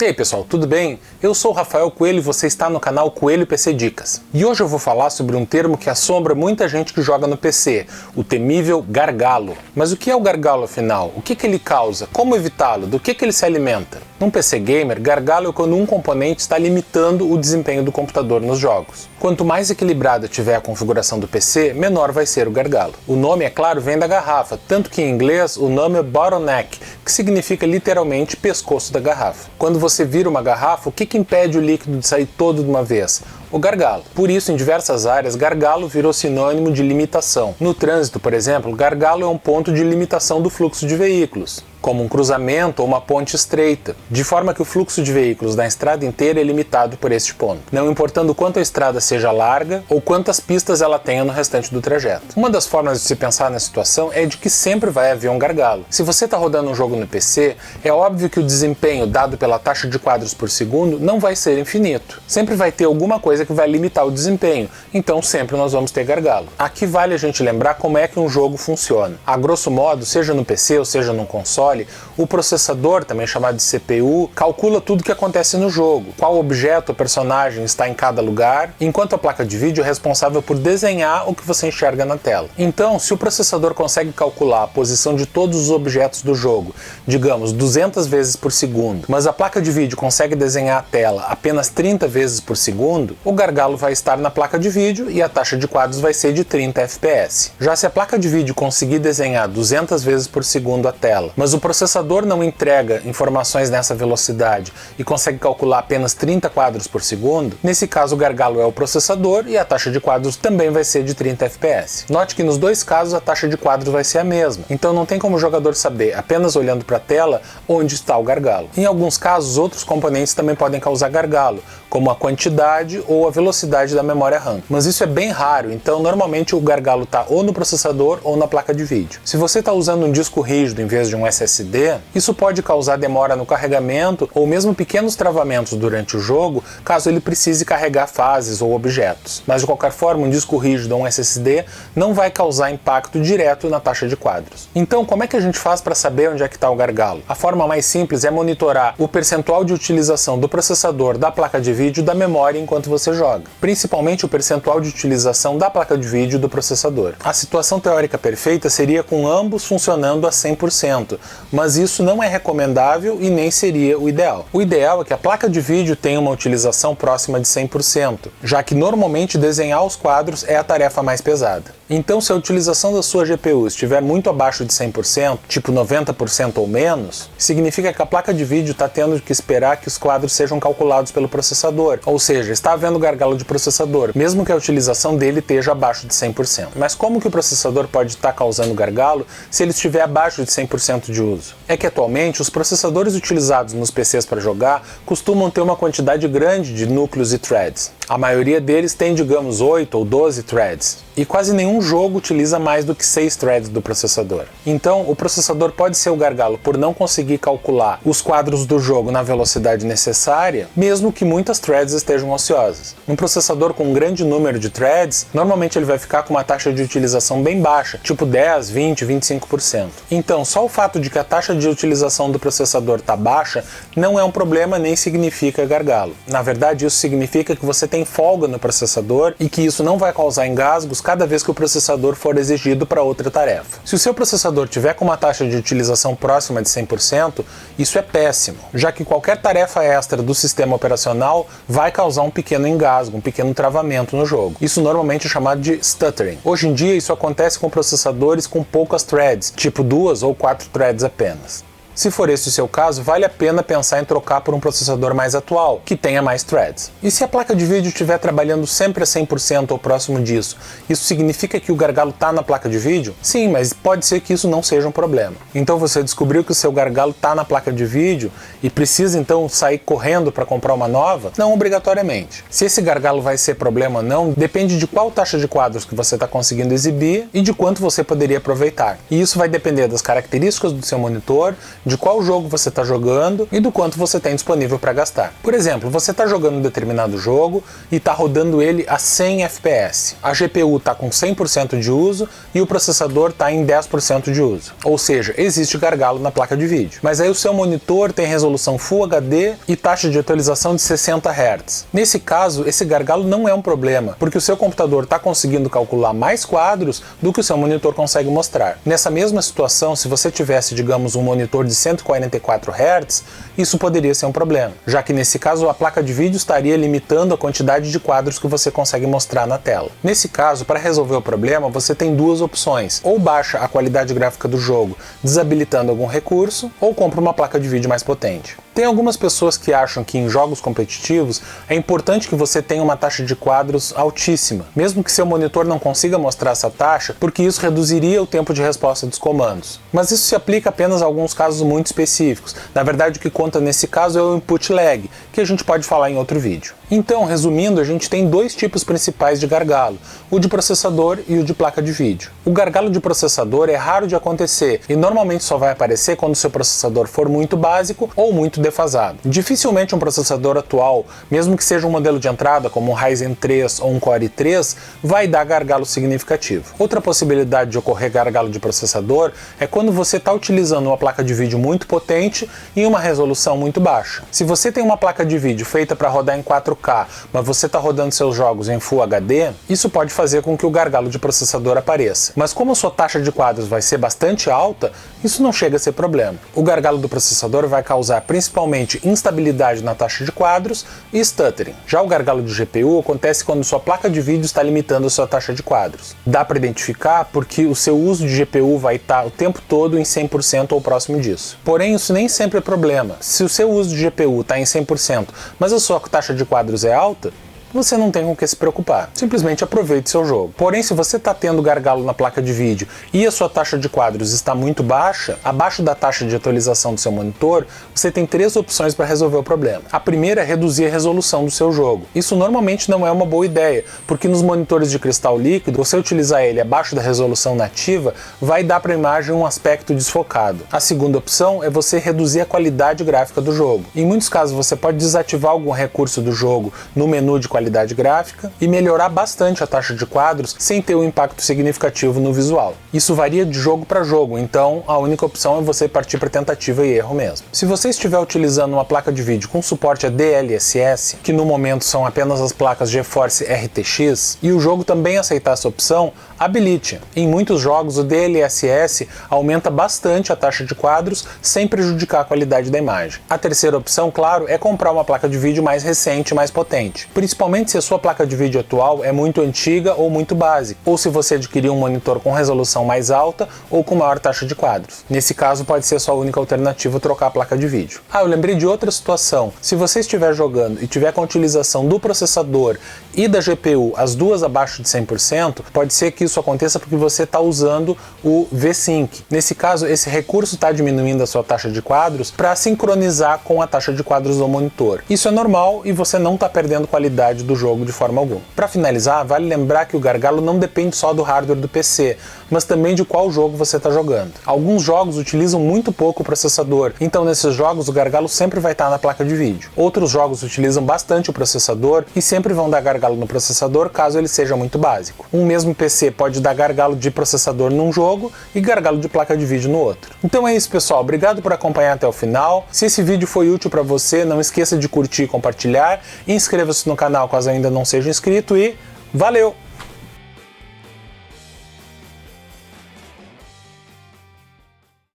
E aí pessoal, tudo bem? Eu sou o Rafael Coelho e você está no canal Coelho PC Dicas. E hoje eu vou falar sobre um termo que assombra muita gente que joga no PC, o temível gargalo. Mas o que é o gargalo afinal? O que ele causa? Como evitá-lo? Do que ele se alimenta? Num PC gamer, gargalo é quando um componente está limitando o desempenho do computador nos jogos. Quanto mais equilibrada tiver a configuração do PC, menor vai ser o gargalo. O nome, é claro, vem da garrafa, tanto que em inglês o nome é bottleneck, que significa literalmente pescoço da garrafa. Quando você vira uma garrafa, o que impede o líquido de sair todo de uma vez? O gargalo. Por isso, em diversas áreas, gargalo virou sinônimo de limitação. No trânsito, por exemplo, gargalo é um ponto de limitação do fluxo de veículos, como um cruzamento ou uma ponte estreita, de forma que o fluxo de veículos na estrada inteira é limitado por este ponto, não importando quanto a estrada seja larga ou quantas pistas ela tenha no restante do trajeto. Uma das formas de se pensar na situação é de que sempre vai haver um gargalo. Se você está rodando um jogo no PC, é óbvio que o desempenho dado pela taxa de quadros por segundo não vai ser infinito. Sempre vai ter alguma coisa que vai limitar o desempenho, então sempre nós vamos ter gargalo. Aqui vale a gente lembrar como é que um jogo funciona. A grosso modo, seja no PC ou seja no console, o processador, também chamado de CPU, calcula tudo o que acontece no jogo, qual objeto ou personagem está em cada lugar, enquanto a placa de vídeo é responsável por desenhar o que você enxerga na tela. Então, se o processador consegue calcular a posição de todos os objetos do jogo, digamos 200 vezes por segundo, mas a placa de vídeo consegue desenhar a tela apenas 30 vezes por segundo, o gargalo vai estar na placa de vídeo e a taxa de quadros vai ser de 30 FPS. Já se a placa de vídeo conseguir desenhar 200 vezes por segundo a tela, mas o processador não entrega informações nessa velocidade e consegue calcular apenas 30 quadros por segundo, nesse caso o gargalo é o processador e a taxa de quadros também vai ser de 30 FPS. Note que nos dois casos a taxa de quadros vai ser a mesma, então não tem como o jogador saber, apenas olhando para a tela, onde está o gargalo. Em alguns casos, outros componentes também podem causar gargalo, como a quantidade ou a velocidade da memória RAM. Mas isso é bem raro, então normalmente o gargalo está ou no processador ou na placa de vídeo. Se você está usando um disco rígido em vez de um SSD, isso pode causar demora no carregamento ou mesmo pequenos travamentos durante o jogo, caso ele precise carregar fases ou objetos. Mas de qualquer forma, um disco rígido ou um SSD não vai causar impacto direto na taxa de quadros. Então, como é que a gente faz para saber onde é que está o gargalo? A forma mais simples é monitorar o percentual de utilização do processador, da placa de vídeo e da memória enquanto você joga, principalmente o percentual de utilização da placa de vídeo e do processador. A situação teórica perfeita seria com ambos funcionando a 100%, mas isso não é recomendável e nem seria o ideal. O ideal é que a placa de vídeo tenha uma utilização próxima de 100%, já que normalmente desenhar os quadros é a tarefa mais pesada. Então, se a utilização da sua GPU estiver muito abaixo de 100%, tipo 90% ou menos, significa que a placa de vídeo está tendo que esperar que os quadros sejam calculados pelo processador, ou seja, está havendo gargalo de processador, mesmo que a utilização dele esteja abaixo de 100%. Mas como que o processador pode estar causando gargalo se ele estiver abaixo de 100% de uso? É que atualmente os processadores utilizados nos PCs para jogar costumam ter uma quantidade grande de núcleos e threads. A maioria deles tem, digamos, 8 ou 12 threads, e quase nenhum jogo utiliza mais do que 6 threads do processador. Então, o processador pode ser o gargalo por não conseguir calcular os quadros do jogo na velocidade necessária, mesmo que muitas threads estejam ociosas. Um processador com um grande número de threads, normalmente ele vai ficar com uma taxa de utilização bem baixa, tipo 10, 20, 25%. Então, só o fato de que a taxa de utilização do processador está baixa não é um problema nem significa gargalo. Na verdade, isso significa que você tem folga no processador e que isso não vai causar engasgos cada vez que o processador for exigido para outra tarefa. Se o seu processador tiver com uma taxa de utilização próxima de 100%, isso é péssimo, já que qualquer tarefa extra do sistema operacional vai causar um pequeno engasgo, um pequeno travamento no jogo. Isso normalmente é chamado de stuttering. Hoje em dia isso acontece com processadores com poucas threads, tipo 2 ou 4 threads apenas. Se for esse o seu caso, vale a pena pensar em trocar por um processador mais atual, que tenha mais threads. E se a placa de vídeo estiver trabalhando sempre a 100% ou próximo disso, isso significa que o gargalo está na placa de vídeo? Sim, mas pode ser que isso não seja um problema. Então você descobriu que o seu gargalo está na placa de vídeo e precisa então sair correndo para comprar uma nova? Não obrigatoriamente. Se esse gargalo vai ser problema ou não, depende de qual taxa de quadros que você está conseguindo exibir e de quanto você poderia aproveitar. E isso vai depender das características do seu monitor, de qual jogo você está jogando e do quanto você tem disponível para gastar. Por exemplo, você está jogando um determinado jogo e está rodando ele a 100 FPS. A GPU está com 100% de uso e o processador está em 10% de uso. Ou seja, existe gargalo na placa de vídeo. Mas aí o seu monitor tem resolução Full HD e taxa de atualização de 60 Hz. Nesse caso, esse gargalo não é um problema, porque o seu computador está conseguindo calcular mais quadros do que o seu monitor consegue mostrar. Nessa mesma situação, se você tivesse, digamos, um monitor de 144 Hz, isso poderia ser um problema, já que nesse caso a placa de vídeo estaria limitando a quantidade de quadros que você consegue mostrar na tela. Nesse caso, para resolver o problema, você tem duas opções: ou baixa a qualidade gráfica do jogo, desabilitando algum recurso, ou compra uma placa de vídeo mais potente. Tem algumas pessoas que acham que em jogos competitivos é importante que você tenha uma taxa de quadros altíssima, mesmo que seu monitor não consiga mostrar essa taxa, porque isso reduziria o tempo de resposta dos comandos. Mas isso se aplica apenas a alguns casos muito específicos. Na verdade, o que conta nesse caso é o input lag, que a gente pode falar em outro vídeo. Então, resumindo, a gente tem dois tipos principais de gargalo: o de processador e o de placa de vídeo. O gargalo de processador é raro de acontecer e normalmente só vai aparecer quando o seu processador for muito básico ou muito defasado. Dificilmente um processador atual, mesmo que seja um modelo de entrada como um Ryzen 3 ou um Core i3, vai dar gargalo significativo. Outra possibilidade de ocorrer gargalo de processador é quando você está utilizando uma placa de vídeo muito potente e uma resolução muito baixa. Se você tem uma placa de vídeo feita para rodar em 4K, mas você está rodando seus jogos em Full HD, isso pode fazer com que o gargalo de processador apareça. Mas como a sua taxa de quadros vai ser bastante alta, isso não chega a ser problema. O gargalo do processador vai causar principalmente instabilidade na taxa de quadros e stuttering. Já o gargalo de GPU acontece quando sua placa de vídeo está limitando a sua taxa de quadros. Dá para identificar porque o seu uso de GPU vai estar o tempo todo em 100% ou próximo disso. Porém, isso nem sempre é problema. Se o seu uso de GPU está em 100%, mas a sua taxa de quadros é alta, você não tem com o que se preocupar. Simplesmente aproveite seu jogo. Porém, se você está tendo gargalo na placa de vídeo e a sua taxa de quadros está muito baixa, abaixo da taxa de atualização do seu monitor, você tem três opções para resolver o problema. A primeira é reduzir a resolução do seu jogo. Isso normalmente não é uma boa ideia, porque nos monitores de cristal líquido, você utilizar ele abaixo da resolução nativa vai dar para a imagem um aspecto desfocado. A segunda opção é você reduzir a qualidade gráfica do jogo. Em muitos casos, você pode desativar algum recurso do jogo no menu de qualidade gráfica e melhorar bastante a taxa de quadros sem ter um impacto significativo no visual. Isso varia de jogo para jogo, então a única opção é você partir para tentativa e erro mesmo. Se você estiver utilizando uma placa de vídeo com suporte a DLSS, que no momento são apenas as placas GeForce RTX, e o jogo também aceitar essa opção, habilite. Em muitos jogos o DLSS aumenta bastante a taxa de quadros sem prejudicar a qualidade da imagem. A terceira opção, claro, é comprar uma placa de vídeo mais recente e mais potente, principalmente se a sua placa de vídeo atual é muito antiga ou muito básica, ou se você adquirir um monitor com resolução mais alta ou com maior taxa de quadros. Nesse caso, pode ser sua única alternativa trocar a placa de vídeo. Eu lembrei de outra situação. Se você estiver jogando e tiver com a utilização do processador e da GPU, as duas abaixo de 100%, pode ser que isso aconteça porque você está usando o V-Sync. Nesse caso, esse recurso está diminuindo a sua taxa de quadros para sincronizar com a taxa de quadros do monitor. Isso é normal e você não está perdendo qualidade do jogo de forma alguma. Para finalizar, vale lembrar que o gargalo não depende só do hardware do PC, mas também de qual jogo você está jogando. Alguns jogos utilizam muito pouco o processador, então nesses jogos o gargalo sempre vai estar na placa de vídeo. Outros jogos utilizam bastante o processador e sempre vão dar gargalo no processador caso ele seja muito básico. Um mesmo PC pode dar gargalo de processador num jogo e gargalo de placa de vídeo no outro. Então é isso, pessoal. Obrigado por acompanhar até o final. Se esse vídeo foi útil para você, não esqueça de curtir e compartilhar. Inscreva-se no canal caso ainda não seja inscrito e valeu!